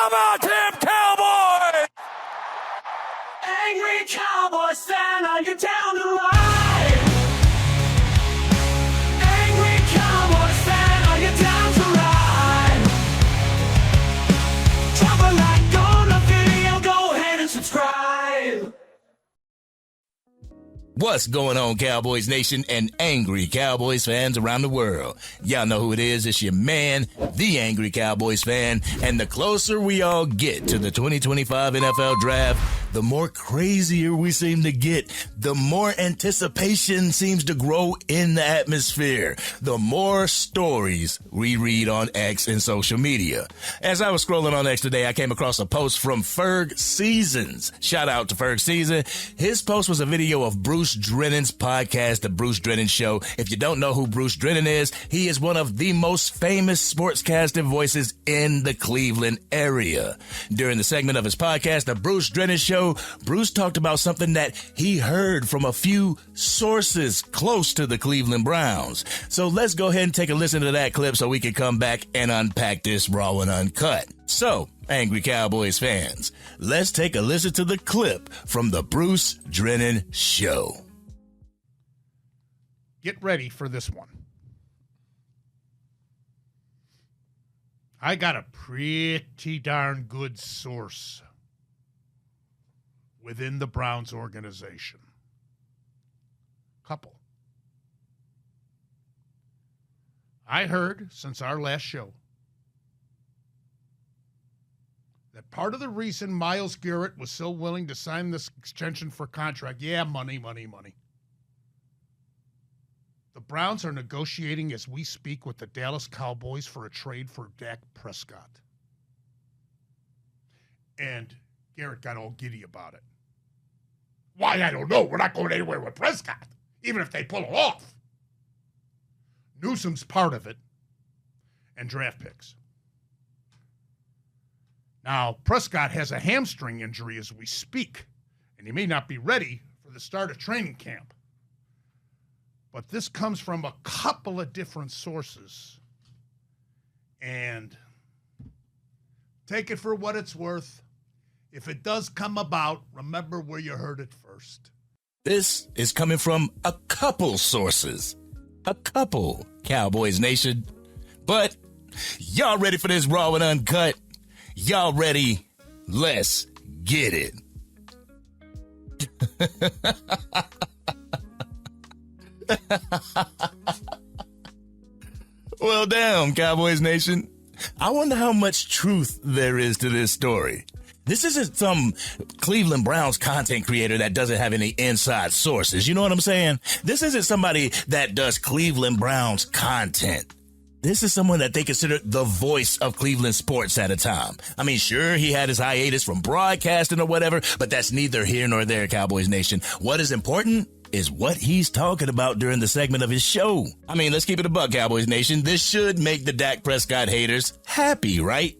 How about them Cowboys? Angry Cowboys fan, are you down to ride? Angry Cowboys fan, are you down to ride? Drop a like on the video, go ahead and subscribe. What's going on, Cowboys Nation and angry Cowboys fans around the world? Y'all know who it is. It's your man, the angry Cowboys fan. And the closer we all get to the 2025 NFL Draft, the more crazier we seem to get. The more anticipation seems to grow in the atmosphere. The more stories we read on X and social media. As I was scrolling on X today, I came across a post from Ferg Seasons. Shout out to Ferg Season. His post was a video of Bruce Drennan's podcast, The Bruce Drennan Show. If you don't know who Bruce Drennan is, he is one of the most famous sportscasting voices in the Cleveland area. During the segment of his podcast, The Bruce Drennan Show, Bruce talked about something that he heard from a few sources close to the Cleveland Browns. So let's go ahead and take a listen to that clip so we can come back and unpack this raw and uncut. So, angry Cowboys fans, let's take a listen to the clip from The Bruce Drennan Show. Get ready for this one. I got a pretty darn good source within the Browns organization. Couple. I heard since our last show that part of the reason Myles Garrett was so willing to sign this extension for contract, money. The Browns are negotiating as we speak with the Dallas Cowboys for a trade for Dak Prescott. And Garrett got all giddy about it. Why, I don't know. We're not going anywhere with Prescott, even if they pull it off. Newsom's part of it, and draft picks. Now, Prescott has a hamstring injury as we speak, and he may not be ready for the start of training camp. But this comes from a couple of different sources. And take it for what it's worth. If it does come about, remember where you heard it first. This is coming from a couple sources. A couple, Cowboys Nation. But y'all ready for this raw and uncut? Y'all ready? Let's get it. Well, damn, Cowboys Nation. I wonder how much truth there is to this story. This isn't some Cleveland Browns content creator that doesn't have any inside sources. You know what I'm saying? This isn't somebody that does Cleveland Browns content. This is someone that they consider the voice of Cleveland sports at a time. I mean, sure, he had his hiatus from broadcasting or whatever, but that's neither here nor there, Cowboys Nation. What is important is what he's talking about during the segment of his show. I mean, let's keep it a buck, Cowboys Nation. This should make the Dak Prescott haters happy, right?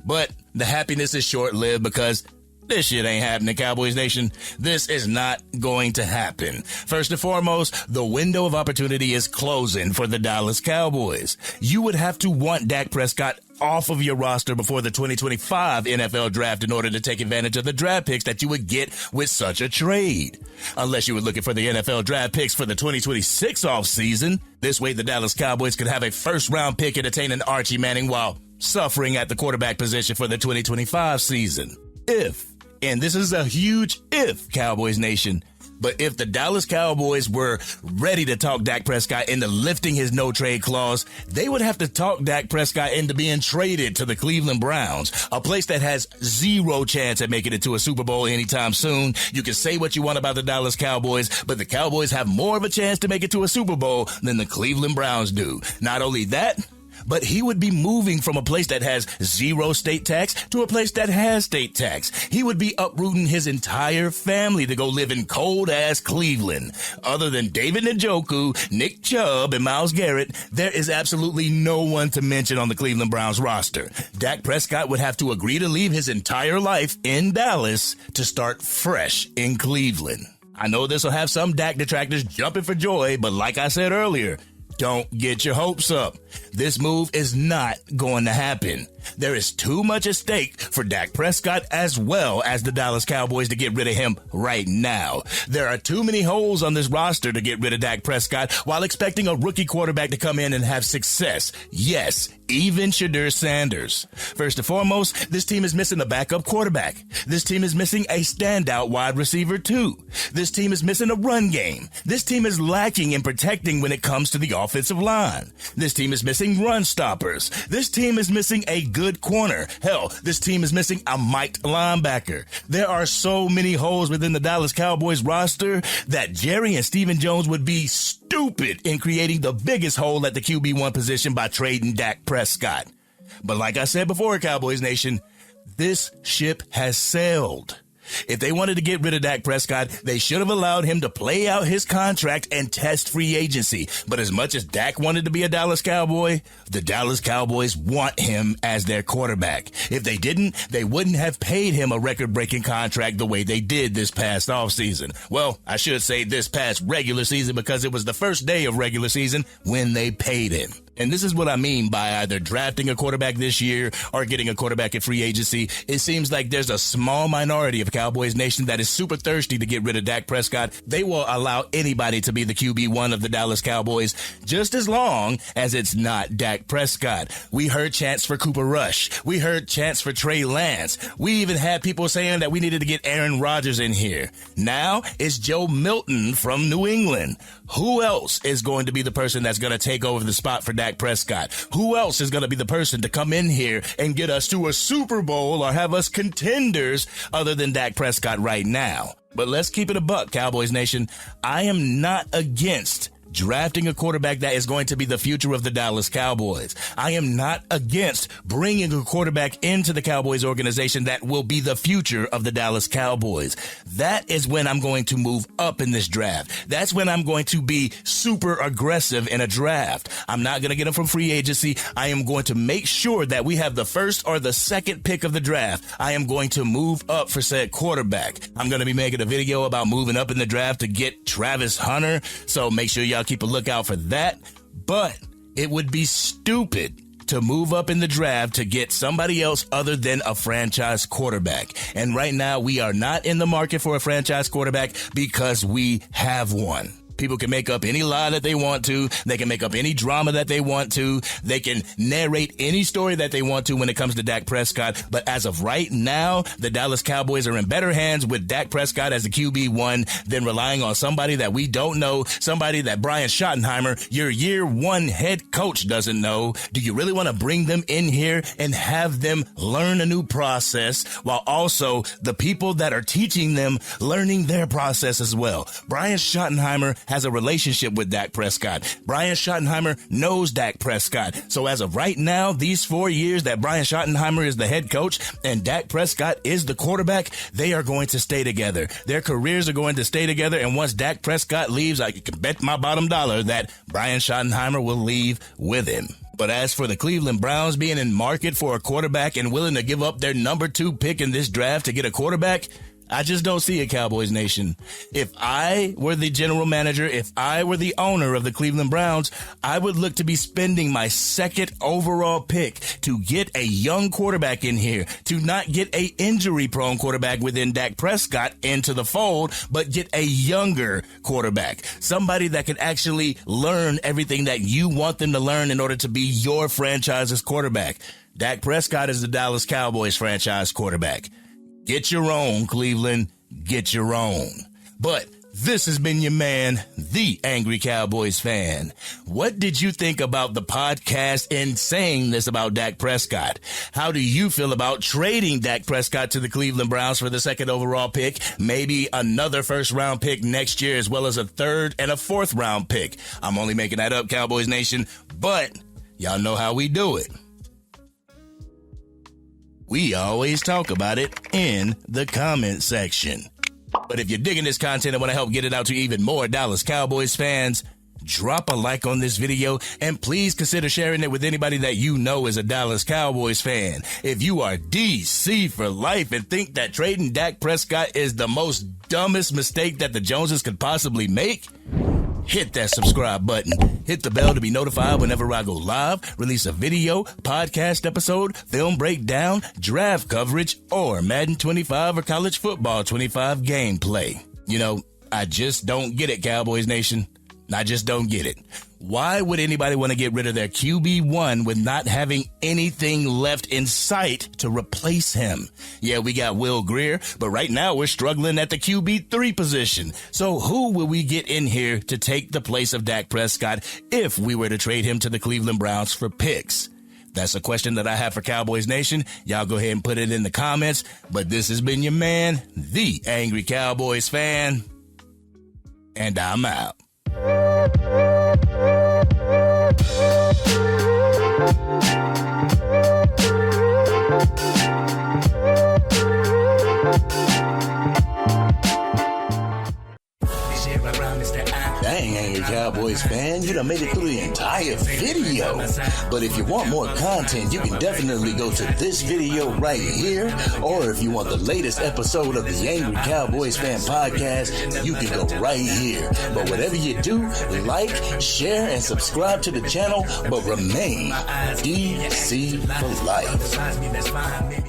But the happiness is short-lived because this shit ain't happening, Cowboys Nation. This is not going to happen. First and foremost, the window of opportunity is closing for the Dallas Cowboys. You would have to want Dak Prescott off of your roster before the 2025 NFL Draft in order to take advantage of the draft picks that you would get with such a trade. Unless you were looking for the NFL Draft picks for the 2026 offseason. This way, the Dallas Cowboys could have a first-round pick entertaining Archie Manning while suffering at the quarterback position for the 2025 season. If, and this is a huge if, Cowboys Nation, but if the Dallas Cowboys were ready to talk Dak Prescott into lifting his no-trade clause, they would have to talk Dak Prescott into being traded to the Cleveland Browns, a place that has zero chance at making it to a Super Bowl anytime soon. You can say what you want about the Dallas Cowboys, but the Cowboys have more of a chance to make it to a Super Bowl than the Cleveland Browns do. Not only that, but he would be moving from a place that has zero state tax to a place that has state tax. He would be uprooting his entire family to go live in cold-ass Cleveland. Other than David Njoku, Nick Chubb, and Myles Garrett, there is absolutely no one to mention on the Cleveland Browns roster. Dak Prescott would have to agree to leave his entire life in Dallas to start fresh in Cleveland. I know this will have some Dak detractors jumping for joy, but like I said earlier, don't get your hopes up. This move is not going to happen. There is too much at stake for Dak Prescott as well as the Dallas Cowboys to get rid of him right now. There are too many holes on this roster to get rid of Dak Prescott while expecting a rookie quarterback to come in and have success. Yes, even Shadur Sanders. First and foremost, this team is missing a backup quarterback. This team is missing a standout wide receiver too. This team is missing a run game. This team is lacking in protecting when it comes to the offensive line. This team is missing run stoppers. This team is missing a good corner. Hell, this team is missing a mic'd linebacker. There are so many holes within the Dallas Cowboys roster that Jerry and Stephen Jones would be stupid in creating the biggest hole at the QB1 position by trading Dak Prescott. But like I said before, Cowboys Nation, this ship has sailed. If they wanted to get rid of Dak Prescott, they should have allowed him to play out his contract and test free agency. But as much as Dak wanted to be a Dallas Cowboy, the Dallas Cowboys want him as their quarterback. If they didn't, they wouldn't have paid him a record-breaking contract the way they did this past offseason. Well, I should say this past regular season because it was the first day of regular season when they paid him. And this is what I mean by either drafting a quarterback this year or getting a quarterback at free agency. It seems like there's a small minority of Cowboys Nation that is super thirsty to get rid of Dak Prescott. They will allow anybody to be the QB1 of the Dallas Cowboys just as long as it's not Dak Prescott. We heard chants for Cooper Rush. We heard chants for Trey Lance. We even had people saying that we needed to get Aaron Rodgers in here. Now it's Joe Milton from New England. Who else is going to be the person that's going to take over the spot for Dak Prescott? Who else is going to be the person to come in here and get us to a Super Bowl or have us contenders other than Dak Prescott right now? But let's keep it a buck, Cowboys Nation. I am not against drafting a quarterback that is going to be the future of the Dallas Cowboys. I am not against bringing a quarterback into the Cowboys organization that will be the future of the Dallas Cowboys. That is when I'm going to move up in this draft. That's when I'm going to be super aggressive in a draft. I'm not going to get him from free agency. I am going to make sure that we have the first or the second pick of the draft. I am going to move up for said quarterback. I'm going to be making a video about moving up in the draft to get Travis Hunter. So make sure y'all keep a lookout for that. But it would be stupid to move up in the draft to get somebody else other than a franchise quarterback. And right now we are not in the market for a franchise quarterback because we have one. People can make up any lie that they want to. They can make up any drama that they want to. They can narrate any story that they want to when it comes to Dak Prescott. But as of right now, the Dallas Cowboys are in better hands with Dak Prescott as the QB1 than relying on somebody that we don't know, somebody that Brian Schottenheimer, your year one head coach, doesn't know. Do you really want to bring them in here and have them learn a new process while also the people that are teaching them learning their process as well? Brian Schottenheimer has a relationship with Dak Prescott. Brian Schottenheimer knows Dak Prescott. So as of right now, these 4 years that Brian Schottenheimer is the head coach and Dak Prescott is the quarterback, they are going to stay together. Their careers are going to stay together. And once Dak Prescott leaves, I can bet my bottom dollar that Brian Schottenheimer will leave with him. But as for the Cleveland Browns being in market for a quarterback and willing to give up their number 2 pick in this draft to get a quarterback, I just don't see it, Cowboys Nation. If I were the general manager, if I were the owner of the Cleveland Browns, I would look to be spending my 2nd overall pick to get a young quarterback in here, to not get a injury-prone quarterback within Dak Prescott into the fold, but get a younger quarterback, somebody that can actually learn everything that you want them to learn in order to be your franchise's quarterback. Dak Prescott is the Dallas Cowboys franchise quarterback. Get your own, Cleveland. Get your own. But this has been your man, the Angry Cowboys fan. What did you think about the podcast in saying this about Dak Prescott? How do you feel about trading Dak Prescott to the Cleveland Browns for the 2nd overall pick, maybe another 1st round pick next year, as well as a 3rd and a 4th round pick? I'm only making that up, Cowboys Nation, but y'all know how we do it. We always talk about it in the comment section. But if you're digging this content and want to help get it out to even more Dallas Cowboys fans, drop a like on this video and please consider sharing it with anybody that you know is a Dallas Cowboys fan. If you are DC for life and think that trading Dak Prescott is the most dumbest mistake that the Joneses could possibly make, hit that subscribe button. Hit the bell to be notified whenever I go live, release a video, podcast episode, film breakdown, draft coverage, or Madden 25 or College Football 25 gameplay. You know, I just don't get it, Cowboys Nation. I just don't get it. Why would anybody want to get rid of their QB1 with not having anything left in sight to replace him? Yeah, we got Will Greer, but right now we're struggling at the QB3 position. So who will we get in here to take the place of Dak Prescott if we were to trade him to the Cleveland Browns for picks? That's a question that I have for Cowboys Nation. Y'all go ahead and put it in the comments. But this has been your man, the Angry Cowboys fan, and I'm out. Dang, Angry Cowboys fan, you done made it through the entire video. But if you want more content, you can definitely go to this video right here. Or if you want the latest episode of the Angry Cowboys Fan Podcast, you can go right here. But whatever you do, like, share, and subscribe to the channel, but remain DC for life.